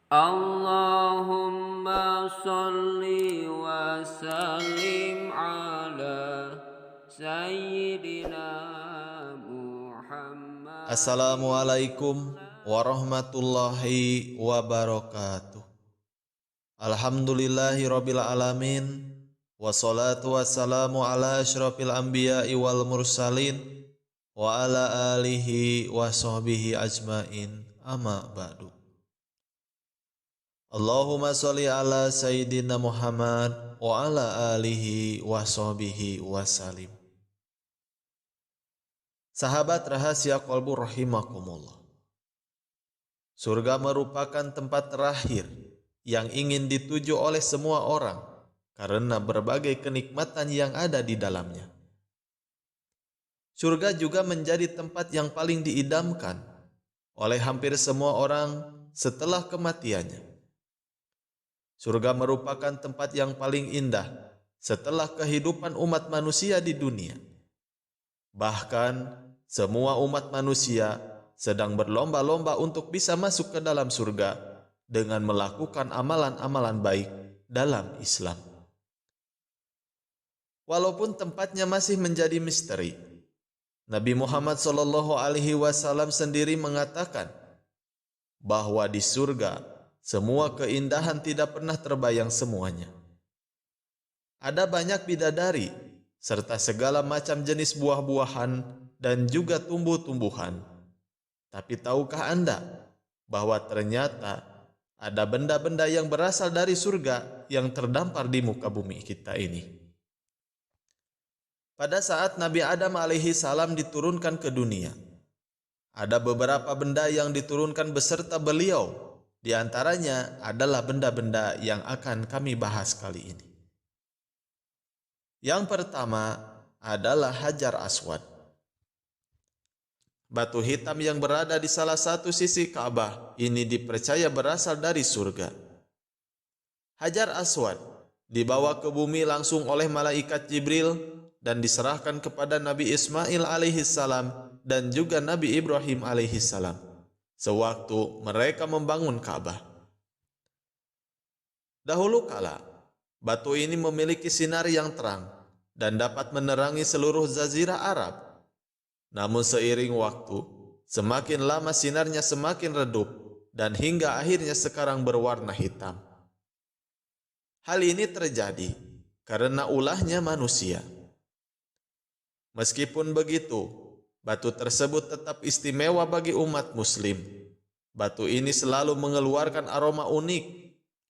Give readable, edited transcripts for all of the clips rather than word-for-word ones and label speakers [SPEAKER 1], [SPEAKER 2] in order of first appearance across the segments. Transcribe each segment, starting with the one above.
[SPEAKER 1] Allahumma salli wa sallim ala Sayyidina Muhammad.
[SPEAKER 2] Assalamualaikum warahmatullahi wabarakatuh. Alhamdulillahirabbil alamin. Wassalatu wassalamu ala asyrafil anbiya'i wal mursalin wa ala alihi wa sahbihi ajmain. Amma ba'du. Allahumma sholli ala sayyidina Muhammad wa ala alihi wa sahbihi wasallim. Sahabat rahasia qalbu rahimakumullah. Surga merupakan tempat terakhir yang ingin dituju oleh semua orang karena berbagai kenikmatan yang ada di dalamnya. Surga juga menjadi tempat yang paling diidamkan oleh hampir semua orang setelah kematiannya. Surga merupakan tempat yang paling indah setelah kehidupan umat manusia di dunia. Bahkan semua umat manusia sedang berlomba-lomba untuk bisa masuk ke dalam surga dengan melakukan amalan-amalan baik dalam Islam. Walaupun tempatnya masih menjadi misteri, Nabi Muhammad SAW sendiri mengatakan bahwa di surga semua keindahan tidak pernah terbayang semuanya. Ada banyak bidadari serta segala macam jenis buah-buahan dan juga tumbuh-tumbuhan. Tapi tahukah Anda bahwa ternyata ada benda-benda yang berasal dari surga yang terdampar di muka bumi kita ini? Pada saat Nabi Adam alaihi salam diturunkan ke dunia, ada beberapa benda yang diturunkan beserta beliau. Di antaranya adalah benda-benda yang akan kami bahas kali ini. Yang pertama adalah Hajar Aswad. Batu hitam yang berada di salah satu sisi Ka'bah ini dipercaya berasal dari surga. Hajar Aswad dibawa ke bumi langsung oleh malaikat Jibril dan diserahkan kepada Nabi Ismail alaihissalam dan juga Nabi Ibrahim alaihissalam sewaktu mereka membangun Ka'bah. Dahulu kala, batu ini memiliki sinar yang terang dan dapat menerangi seluruh jazirah Arab. Namun seiring waktu, semakin lama sinarnya semakin redup dan hingga akhirnya sekarang berwarna hitam. Hal ini terjadi karena ulahnya manusia. Meskipun begitu, batu tersebut tetap istimewa bagi umat muslim. Batu ini selalu mengeluarkan aroma unik,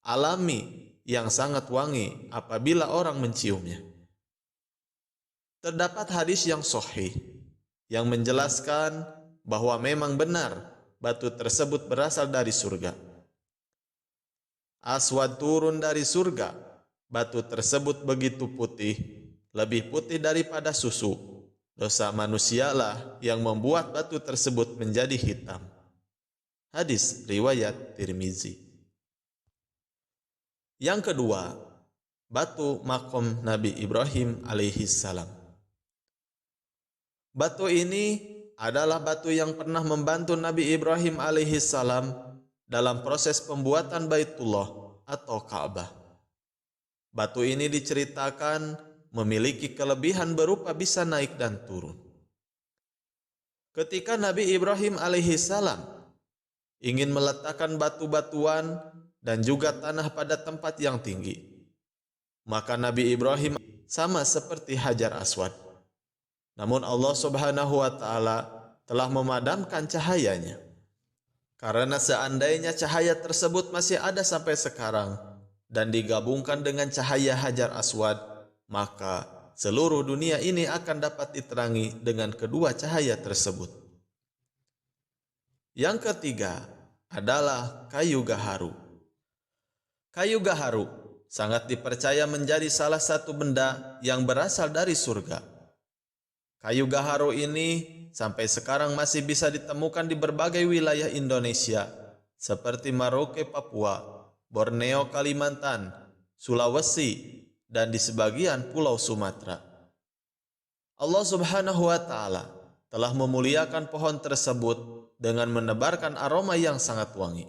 [SPEAKER 2] alami, yang sangat wangi apabila orang menciumnya. Terdapat hadis yang sahih yang menjelaskan bahwa memang benar batu tersebut berasal dari surga. Aswad turun dari surga. Batu tersebut begitu putih, lebih putih daripada susu. Dosa manusialah yang membuat batu tersebut menjadi hitam. Hadis riwayat Tirmizi. Yang kedua, batu makom Nabi Ibrahim alaihissalam. Batu ini adalah batu yang pernah membantu Nabi Ibrahim alaihissalam dalam proses pembuatan Baitullah atau Ka'bah. Batu ini diceritakan memiliki kelebihan berupa bisa naik dan turun. Ketika Nabi Ibrahim alaihissalam ingin meletakkan batu-batuan dan juga tanah pada tempat yang tinggi, maka Nabi Ibrahim sama seperti Hajar Aswad. Namun Allah Subhanahu wa Ta'ala telah memadamkan cahayanya. Karena seandainya cahaya tersebut masih ada sampai sekarang dan digabungkan dengan cahaya Hajar Aswad, maka seluruh dunia ini akan dapat diterangi dengan kedua cahaya tersebut. Yang ketiga adalah kayu gaharu. Kayu gaharu sangat dipercaya menjadi salah satu benda yang berasal dari surga. Kayu gaharu ini sampai sekarang masih bisa ditemukan di berbagai wilayah Indonesia seperti Merauke, Papua, Borneo, Kalimantan, Sulawesi, dan di sebagian pulau Sumatera. Allah Subhanahu wa Ta'ala telah memuliakan pohon tersebut dengan menebarkan aroma yang sangat wangi.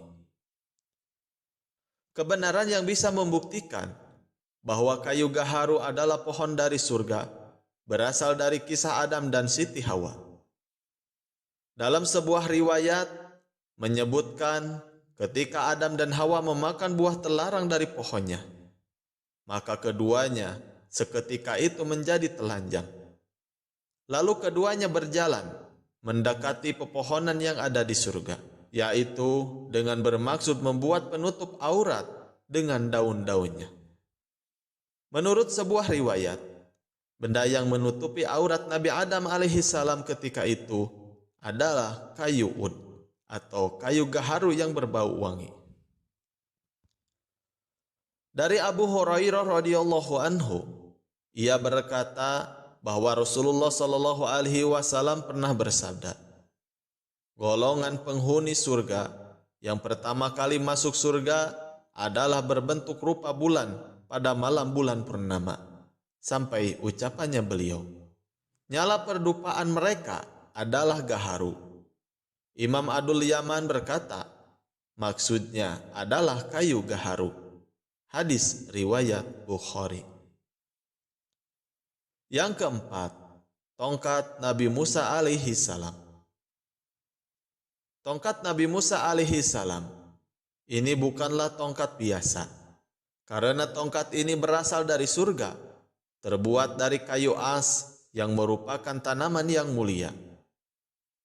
[SPEAKER 2] Kebenaran yang bisa membuktikan bahwa kayu gaharu adalah pohon dari surga berasal dari kisah Adam dan Siti Hawa. Dalam sebuah riwayat menyebutkan ketika Adam dan Hawa memakan buah terlarang dari pohonnya, maka keduanya seketika itu menjadi telanjang. Lalu keduanya berjalan mendekati pepohonan yang ada di surga, yaitu dengan bermaksud membuat penutup aurat dengan daun-daunnya. Menurut sebuah riwayat, benda yang menutupi aurat Nabi Adam alaihissalam ketika itu adalah kayu ud atau kayu gaharu yang berbau wangi. Dari Abu Hurairah radhiyallahu anhu, ia berkata bahwa Rasulullah Shallallahu alaihi wasallam pernah bersabda, golongan penghuni surga yang pertama kali masuk surga adalah berbentuk rupa bulan pada malam bulan purnama, sampai ucapannya beliau, nyala perdupaan mereka adalah gaharu. Imam Adul Yaman berkata, maksudnya adalah kayu gaharu. Hadis riwayat Bukhari. Yang keempat, tongkat Nabi Musa alaihi salam. Tongkat Nabi Musa alaihi salam ini bukanlah tongkat biasa, karena tongkat ini berasal dari surga, terbuat dari kayu as yang merupakan tanaman yang mulia.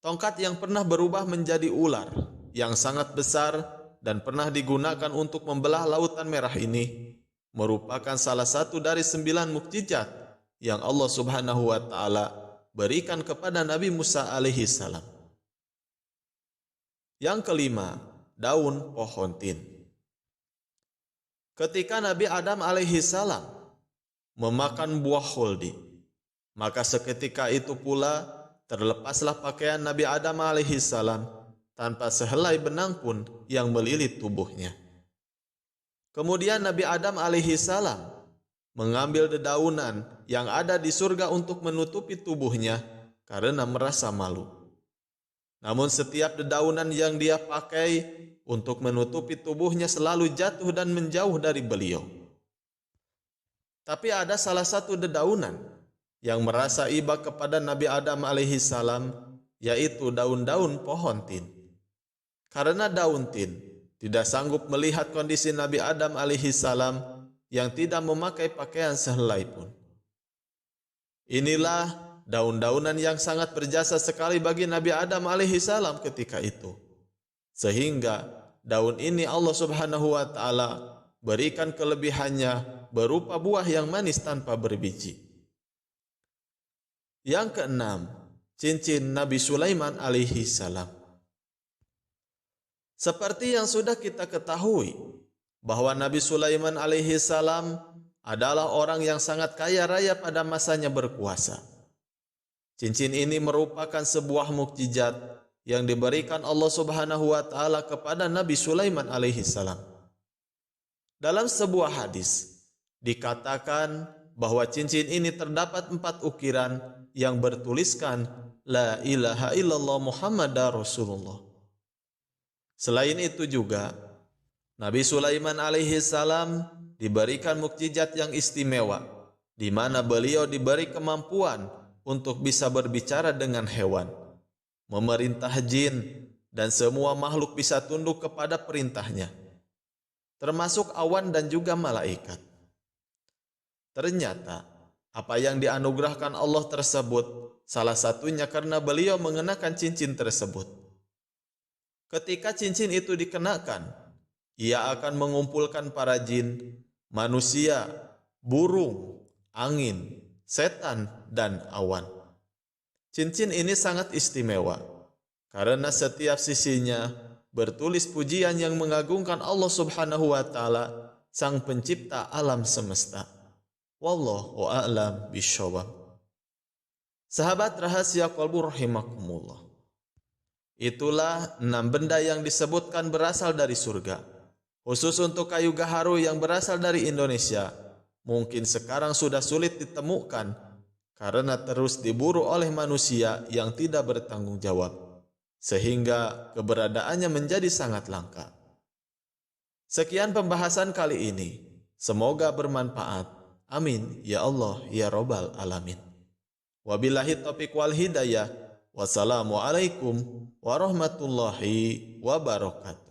[SPEAKER 2] Tongkat yang pernah berubah menjadi ular yang sangat besar dan pernah digunakan untuk membelah lautan merah ini merupakan salah satu dari 9 mukjizat yang Allah Subhanahu wa taala berikan kepada Nabi Musa alaihi salam. Yang kelima, daun pohon tin. Ketika Nabi Adam alaihi salam memakan buah khuldi, maka seketika itu pula terlepaslah pakaian Nabi Adam alaihi salam tanpa sehelai benang pun yang melilit tubuhnya. Kemudian Nabi Adam alaihi salam mengambil dedaunan yang ada di surga untuk menutupi tubuhnya karena merasa malu. Namun setiap dedaunan yang dia pakai untuk menutupi tubuhnya selalu jatuh dan menjauh dari beliau. Tapi ada salah satu dedaunan yang merasa iba kepada Nabi Adam alaihi salam, yaitu daun-daun pohon tin. Karena daun tin tidak sanggup melihat kondisi Nabi Adam alaihi salam yang tidak memakai pakaian sehelai pun. Inilah daun-daunan yang sangat berjasa sekali bagi Nabi Adam alaihi salam ketika itu. Sehingga daun ini Allah Subhanahu wa taala berikan kelebihannya berupa buah yang manis tanpa berbiji. Yang keenam, cincin Nabi Sulaiman alaihi salam. Seperti yang sudah kita ketahui bahwa Nabi Sulaiman alaihi salam adalah orang yang sangat kaya raya pada masanya berkuasa. Cincin ini merupakan sebuah mukjizat yang diberikan Allah Subhanahu wa taala kepada Nabi Sulaiman alaihi salam. Dalam sebuah hadis dikatakan bahwa cincin ini terdapat 4 ukiran yang bertuliskan La ilaha illallah Muhammadar Rasulullah. Selain itu juga Nabi Sulaiman alaihi salam diberikan mukjizat yang istimewa, di mana beliau diberi kemampuan untuk bisa berbicara dengan hewan, memerintah jin, dan semua makhluk bisa tunduk kepada perintahnya, termasuk awan dan juga malaikat. Ternyata apa yang dianugerahkan Allah tersebut salah satunya karena beliau mengenakan cincin tersebut. Ketika cincin itu dikenakan, ia akan mengumpulkan para jin, manusia, burung, angin, setan, dan awan. Cincin ini sangat istimewa karena setiap sisinya bertulis pujian yang mengagungkan Allah Subhanahu wa taala, Sang Pencipta alam semesta. Wallahu a'lam bishawab. Sahabat rahasia qalbu rahimakumullah. Itulah 6 benda yang disebutkan berasal dari surga. Khusus untuk kayu gaharu yang berasal dari Indonesia, mungkin sekarang sudah sulit ditemukan karena terus diburu oleh manusia yang tidak bertanggung jawab, sehingga keberadaannya menjadi sangat langka. Sekian pembahasan kali ini. Semoga bermanfaat. Amin. Ya Allah, ya Rabbal Alamin. Wabillahi taufiq wal hidayah. Wassalamualaikum warahmatullahi wabarakatuh.